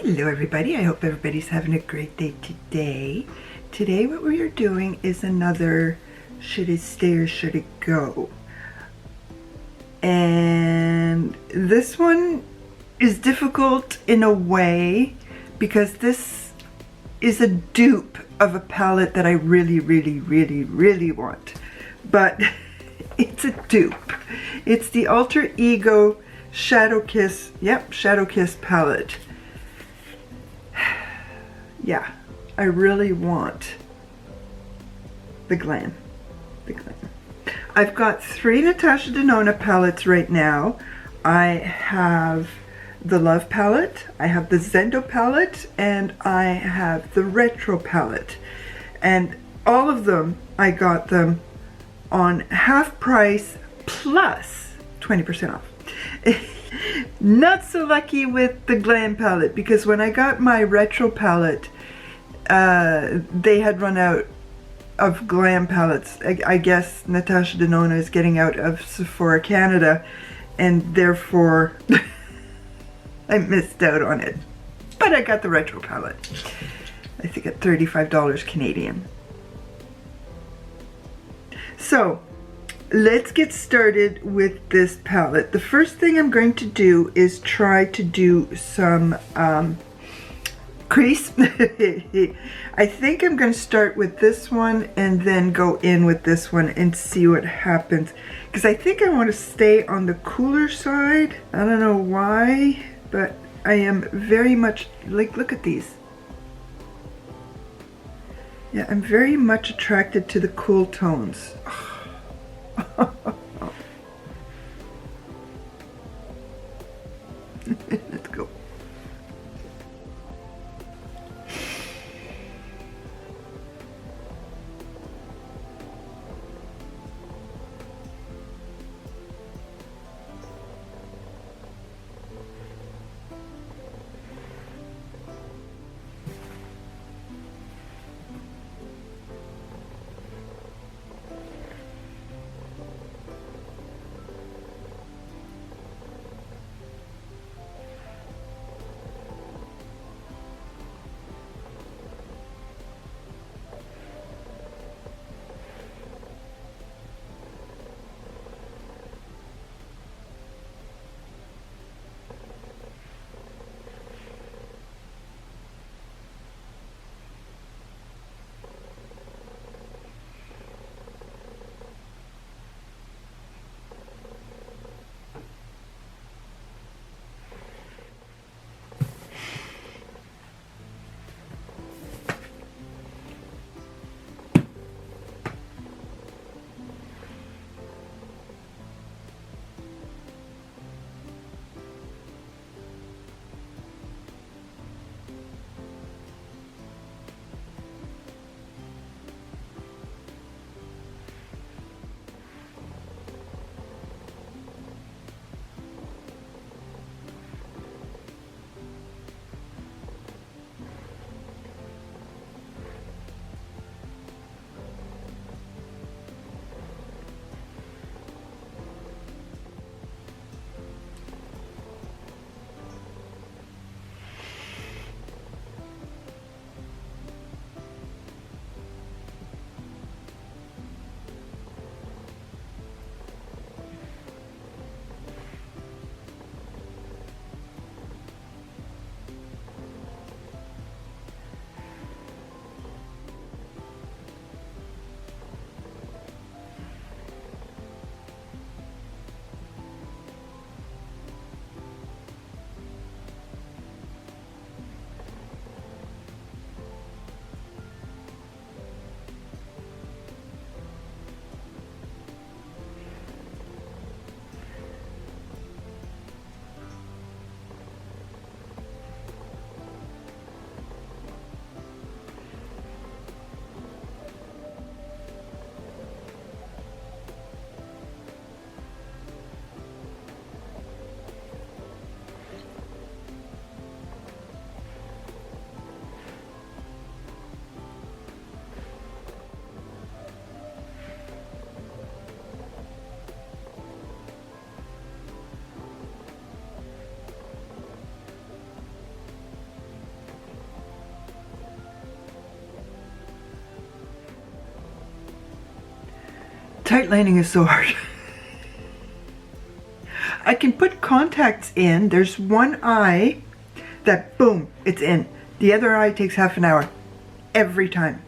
Hello everybody, I hope everybody's having a great day today. Today what we are doing is another should it stay or should it go? And this one is difficult in a way because this is a dupe of a palette that I really want. But it's a dupe. It's the Alter Ego Shadow Kiss, Shadow Kiss palette. Yeah, I really want the glam. I've got 3 Natasha Denona palettes right now. I have the Love palette, I have the Zendo palette, and I have the Retro palette. And all of them, I got them on half price plus 20% off. Not so lucky with the glam palette because when I got my Retro palette, they had run out of glam palettes. I guess Natasha Denona is getting out of Sephora Canada, and therefore I missed out on it. But I got the Retro palette, I think at $35 Canadian. So let's get started with this palette. The first thing I'm going to do is try to do some crease. I think I'm going to start with this one and then go in with this one and see what happens, because I think I want to stay on the cooler side. I don't know why, but I am very much like, look at these. Yeah, I'm very much attracted to the cool tones. Let's go. tight lining is so hard. I can put contacts in. There's one eye that, boom, it's in. The other eye takes half an hour every time.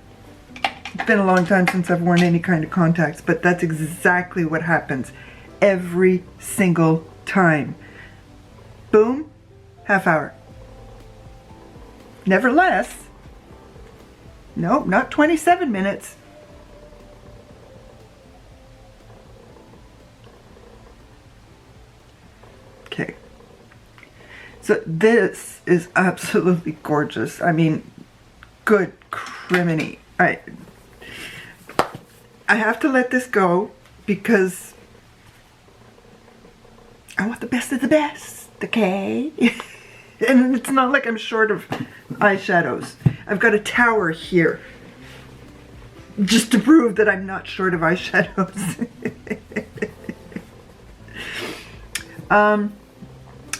It's been a long time since I've worn any kind of contacts, but that's exactly what happens every single time. Boom, half hour. Never less. Nope, not 27 minutes. Okay. So this is absolutely gorgeous. I mean, good criminy. I have to let this go because I want the best of the best, okay? And it's not like I'm short of eyeshadows. I've got a tower here just to prove that I'm not short of eyeshadows.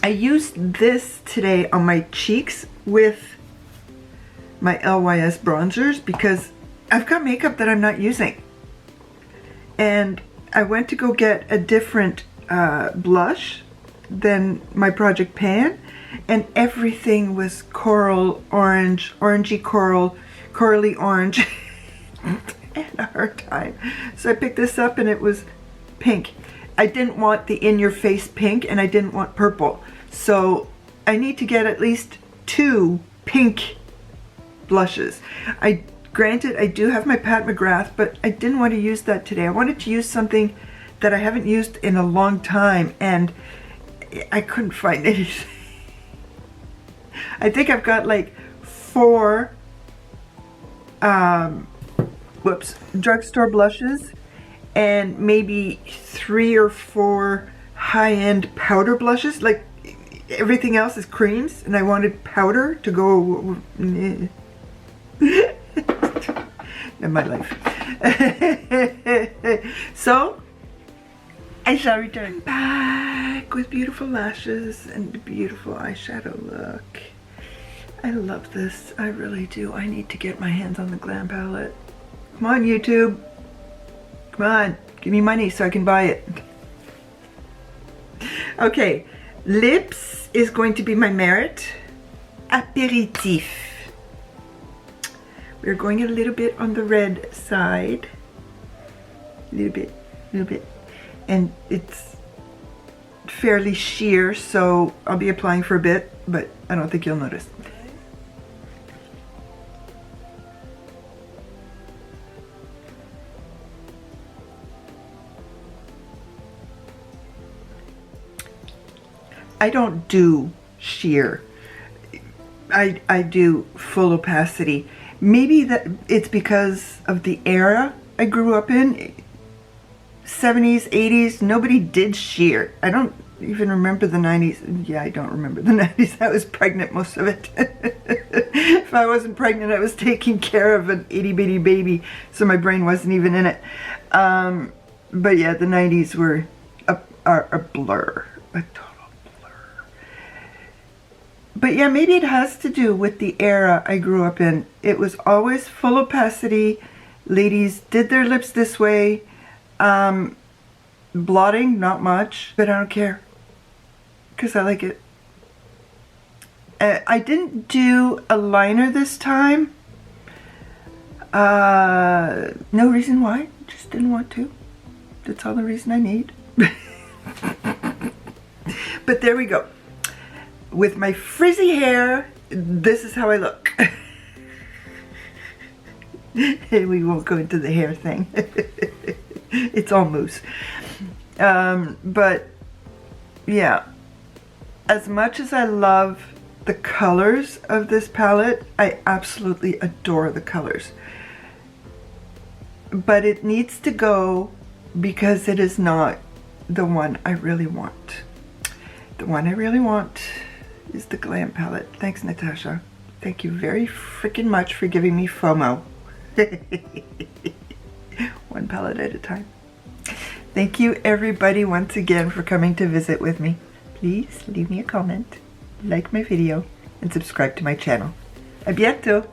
I used this today on my cheeks with my LYS bronzers because I've got makeup that I'm not using. And I went to go get a different blush than my Project Pan, and everything was coral orange, orangey coral, corally orange. I had a hard time. So I picked this up and it was pink. I didn't want the in-your-face pink and I didn't want purple. So I need to get at least 2 pink blushes. Granted, I do have my Pat McGrath, but I didn't want to use that today. I wanted to use something that I haven't used in a long time, and I couldn't find anything. I think I've got like 4 drugstore blushes and maybe 3 or 4 high-end powder blushes. Like, everything else is creams, and I wanted powder to go in my life. So I shall return back with beautiful lashes and beautiful eyeshadow look. I love this, I really do. I need to get my hands on the Glam palette. Come on, YouTube. Come on, give me money so I can buy it. Okay, lips is going to be my Merit Aperitif. We're going a little bit on the red side. A little bit. And it's fairly sheer, so I'll be applying for a bit, but I don't think you'll notice. I don't do sheer. I do full opacity. Maybe that it's because of the era I grew up in. 70s, 80s, nobody did sheer. I don't even remember the 90s. Yeah, I don't remember the 90s. I was pregnant most of it. If I wasn't pregnant, I was taking care of an itty bitty baby, so my brain wasn't even in it. But yeah, the 90s were a blur, a total blur. But yeah, maybe it has to do with the era I grew up in. It was always full opacity. Ladies did their lips this way. Blotting, not much, but I don't care because I like it. I didn't do a liner this time. No reason why, just didn't want to. That's all the reason I need. But there we go. With my frizzy hair, this is how I look. We won't go into the hair thing. It's all mousse. But yeah, as much as I love the colors of this palette, I absolutely adore the colors. But it needs to go because it is not the one I really want. The one I really want is the Glam palette. Thanks, Natasha. Thank you very freaking much for giving me FOMO. One palette at a time. Thank you everybody once again for coming to visit with me. Please leave me a comment, like my video, and subscribe to my channel. À bientôt!